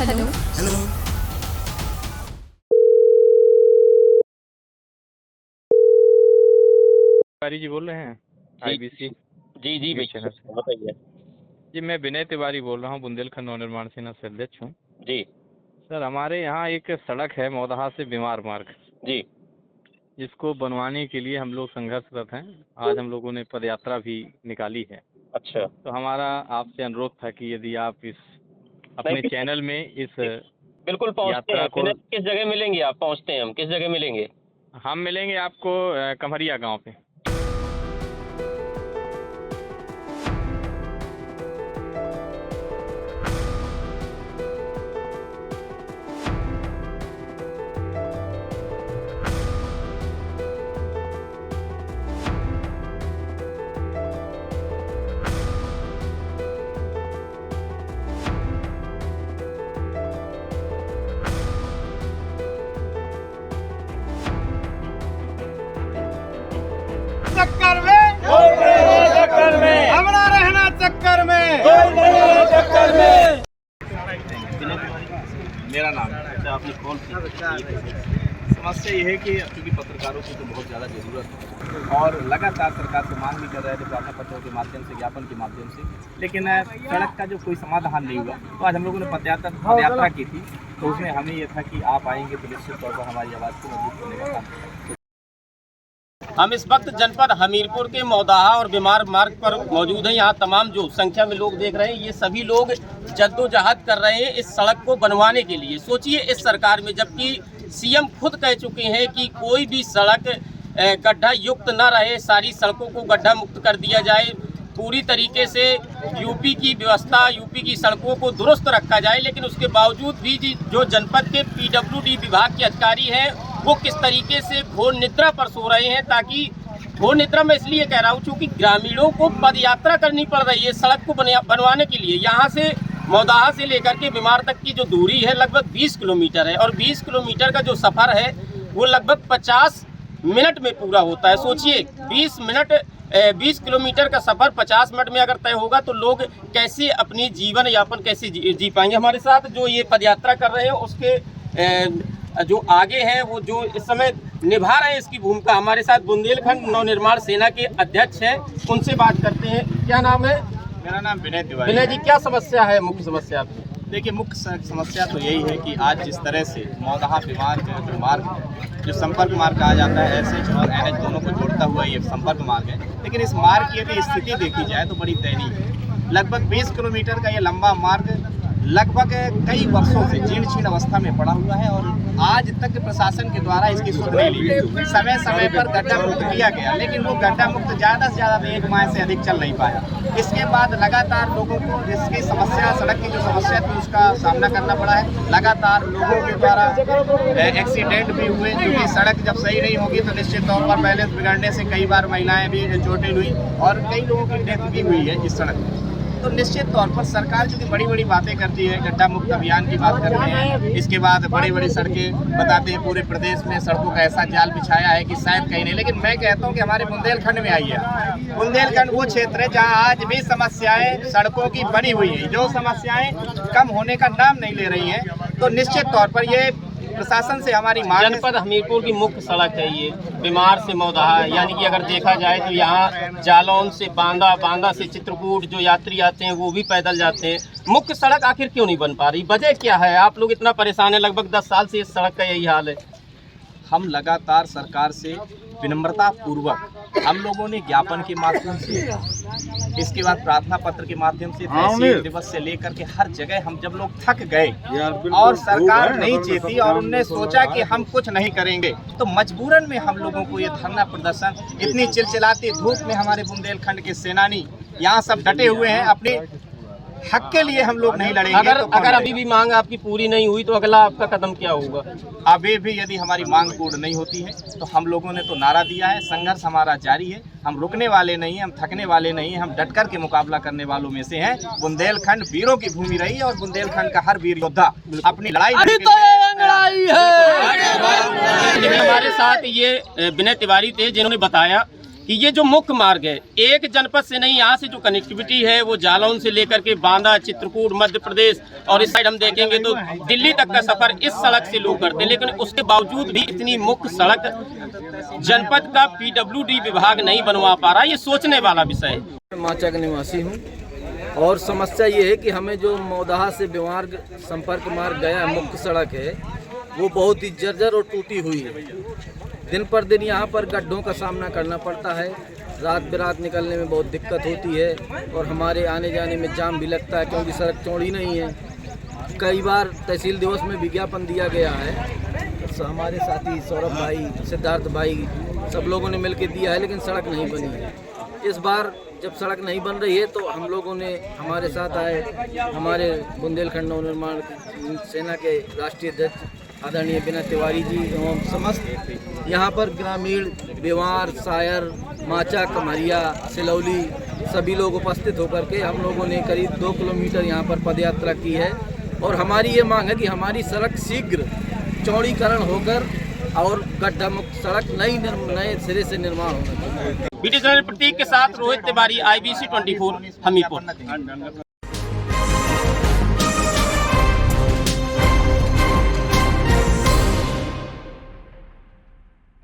Hello hello. Tiwari ji बोल रहे हैं आईबीसी जी जी न्यूज़ चैनल से। बताइए। जी मैं विनय तिवारी बोल रहा हूँ, बुंदेलखंड नव निर्माण सेना से अध्यक्ष हूँ। जी सर हमारे यहाँ एक सड़क है मौदहा से बीमार मार्ग, जी जिसको बनवाने के लिए हम लोग संघर्षरत हैं। आज हम लोगों ने पदयात्रा भी निकाली है। अच्छा। तो हमारा आपसे अनुरोध था कि यदि आप इस अपने नहीं, चैनल में इस बिल्कुल पहुँचते यात्रा हैं। को, किस जगह मिलेंगे आप? पहुँचते हैं हम, किस जगह मिलेंगे? हम मिलेंगे आपको कमरिया गांव पे। चक्कर में हमारा रहना चक्कर में मेरा नाम है। अच्छा, आपने कॉल की? समस्या ये है कि क्योंकि पत्रकारों की तो बहुत ज़्यादा ज़रूरत है और लगातार सरकार से मांग भी कर रहे थे प्रार्थना पत्रों के माध्यम से, ज्ञापन के माध्यम से, लेकिन सड़क का जो कोई समाधान नहीं हुआ। तो आज हम लोगों ने पदयात्रा की थी, तो उसमें हमें ये था कि आप आएंगे तो निश्चित तौर पर हमारी आवाज़ को मजबूत करने का काम करेंगे। हम इस वक्त जनपद हमीरपुर के मौदाहा और बीमार मार्ग पर मौजूद हैं। यहाँ तमाम जो संख्या में लोग देख रहे हैं, ये सभी लोग जद्दोजहद कर रहे हैं इस सड़क को बनवाने के लिए। सोचिए इस सरकार में, जबकि सीएम खुद कह चुके हैं कि कोई भी सड़क गड्ढा युक्त न रहे, सारी सड़कों को गड्ढा मुक्त कर दिया जाए, पूरी तरीके से यूपी की व्यवस्था, यूपी की सड़कों को दुरुस्त रखा जाए। लेकिन उसके बावजूद भी जो जनपद के पीडब्ल्यूडी विभाग के अधिकारी हैं, वो किस तरीके से घोर निद्रा पर सो रहे हैं। ताकि घोर निद्रा में इसलिए कह रहा हूँ क्योंकि ग्रामीणों को पदयात्रा करनी पड़ रही है सड़क को बनवाने के लिए। यहाँ से मौदाहा से लेकर के बीमार तक की जो दूरी है लगभग 20 किलोमीटर है, और 20 किलोमीटर का जो सफ़र है वो लगभग 50 मिनट में पूरा होता है। सोचिए 20 किलोमीटर का सफ़र 50 मिनट में अगर तय होगा तो लोग कैसे अपनी जीवन यापन कैसे जी पाएंगे। हमारे साथ जो ये पदयात्रा कर रहे हैं उसके जो आगे हैं, वो जो इस समय निभा रहे हैं इसकी भूमिका, हमारे साथ बुंदेलखंड नव निर्माण सेना के अध्यक्ष हैं, उनसे बात करते हैं। क्या नाम है? मेरा नाम विनय तिवारी। विनय जी, क्या समस्या है, मुख्य समस्या आपकी? देखिए, मुख्य समस्या तो यही है कि आज जिस तरह से मौदाहा विमान जो मार्ग है, जो संपर्क मार्ग कहा जाता है, एसएच और एनएच दोनों को जोड़ता हुआ ये संपर्क मार्ग है, लेकिन इस मार्ग की यदि स्थिति देखी जाए तो बड़ी दयनीय है। लगभग 20 किलोमीटर का ये लंबा मार्ग लगभग कई वर्षों से जीर्ण अवस्था में पड़ा हुआ है और आज तक प्रशासन के द्वारा इसकी सुध नहीं ली। समय समय पर गड्ढा मुक्त किया गया, लेकिन वो गड्ढा मुक्त ज़्यादा से ज़्यादा 1 माह से अधिक चल नहीं पाया। इसके बाद लगातार लोगों को जिसकी समस्या, सड़क की जो समस्या थी, उसका सामना करना पड़ा है। लगातार लोगों के द्वारा एक्सीडेंट भी हुए, क्योंकि सड़क जब सही नहीं होगी तो निश्चित तौर पर बैलेंस बिगड़ने से कई बार महिलाएं भी चोटिल हुई और कई लोगों की डेथ भी हुई है इस सड़क में। तो निश्चित तौर पर सरकार जो कि बड़ी बड़ी बातें करती है, गड्ढा मुक्त अभियान की बात करते हैं, इसके बाद बड़ी बड़ी सड़कें बताते हैं, पूरे प्रदेश में सड़कों का ऐसा जाल बिछाया है कि शायद कहीं नहीं। लेकिन मैं कहता हूं कि हमारे बुंदेलखंड में आइए। बुंदेलखंड वो क्षेत्र है जहां आज भी समस्याएं सड़कों की बनी हुई है, जो समस्याएं कम होने का नाम नहीं ले रही हैं। तो निश्चित तौर पर ये प्रशासन से हमारी मांग है। जनपद हमीरपुर की मुख्य सड़क है ये, बीमार से मौदाहा, यानी कि अगर देखा जाए तो यहाँ जालौन से बांदा से चित्रकूट जो यात्री आते हैं वो भी पैदल जाते हैं। मुख्य सड़क आखिर क्यों नहीं बन पा रही? वजह क्या है? आप लोग इतना परेशान है, लगभग 10 साल से इस सड़क का यही हाल है। हम लगातार सरकार से विनम्रता पूर्वक हम लोगों ने ज्ञापन के माध्यम से, इसके बाद प्रार्थना पत्र के माध्यम से, तहसील दिवस से लेकर के हर जगह हम जब लोग थक गए और सरकार नहीं चेती और उनने सोचा कि हम कुछ नहीं करेंगे, तो मजबूरन में हम लोगों को ये धरना प्रदर्शन, इतनी चिलचिलाती धूप में हमारे बुंदेलखंड के सेनानी यहाँ सब डटे हुए हैं, अपने हक के लिए हम लोग नहीं लड़ेंगे। अगर अभी भी मांग आपकी पूरी नहीं हुई तो अगला आपका कदम क्या होगा? अभी भी यदि हमारी मांग पूर्ण नहीं होती है तो हम लोगों ने तो नारा दिया है, संघर्ष हमारा जारी है, हम रुकने वाले नहीं हैं, हम थकने वाले नहीं हैं, हम डटकर के मुकाबला करने वालों में से हैं। बुंदेलखंड वीरों की भूमि रही है और बुंदेलखंड का हर वीर योद्धा अपनी लड़ाई है। हमारे साथ ये विनय तिवारी थे जिन्होंने बताया कि ये जो मुख्य मार्ग है, एक जनपद से नहीं, यहाँ से जो कनेक्टिविटी है वो जालौन से लेकर के बांदा, चित्रकूट, मध्य प्रदेश और इस साइड हम देखेंगे तो दिल्ली तक का सफर इस सड़क से लोग करते हैं। लेकिन उसके बावजूद भी इतनी मुख्य सड़क जनपद का PWD विभाग नहीं बनवा पा रहा, ये सोचने वाला विषय है। माचा का निवासी हूँ और समस्या ये है कि हमें जो मौदाहा से बिमार संपर्क मार्ग गया मुख्य सड़क है वो बहुत ही जर्जर और टूटी हुई है। दिन पर दिन यहाँ पर गड्ढों का सामना करना पड़ता है, रात बिरात निकलने में बहुत दिक्कत होती है और हमारे आने जाने में जाम भी लगता है क्योंकि सड़क चौड़ी नहीं है। कई बार तहसील दिवस में विज्ञापन दिया गया है, तो हमारे साथी सौरभ भाई, सिद्धार्थ भाई सब लोगों ने मिलकर दिया है, लेकिन सड़क नहीं बनी है। इस बार जब सड़क नहीं बन रही है तो हम लोगों ने, हमारे साथ आए हमारे बुंदेलखंड नवनिर्माण सेना के राष्ट्रीय अध्यक्ष आदरणीय विनय तिवारी जी एवं समस्त यहाँ पर ग्रामीण, बिवार, सायर, माचा, कमरिया, सिलौली सभी लोग उपस्थित होकर के हम लोगों ने करीब 2 किलोमीटर यहाँ पर पदयात्रा की है और हमारी ये मांग है कि हमारी सड़क शीघ्र चौड़ीकरण होकर और गड्ढा मुक्त सड़क नए सिरे से निर्माण होना चाहिए। BT चैनल प्रतीक के साथ रोहित तिवारी, IBC 24 हमीरपुर।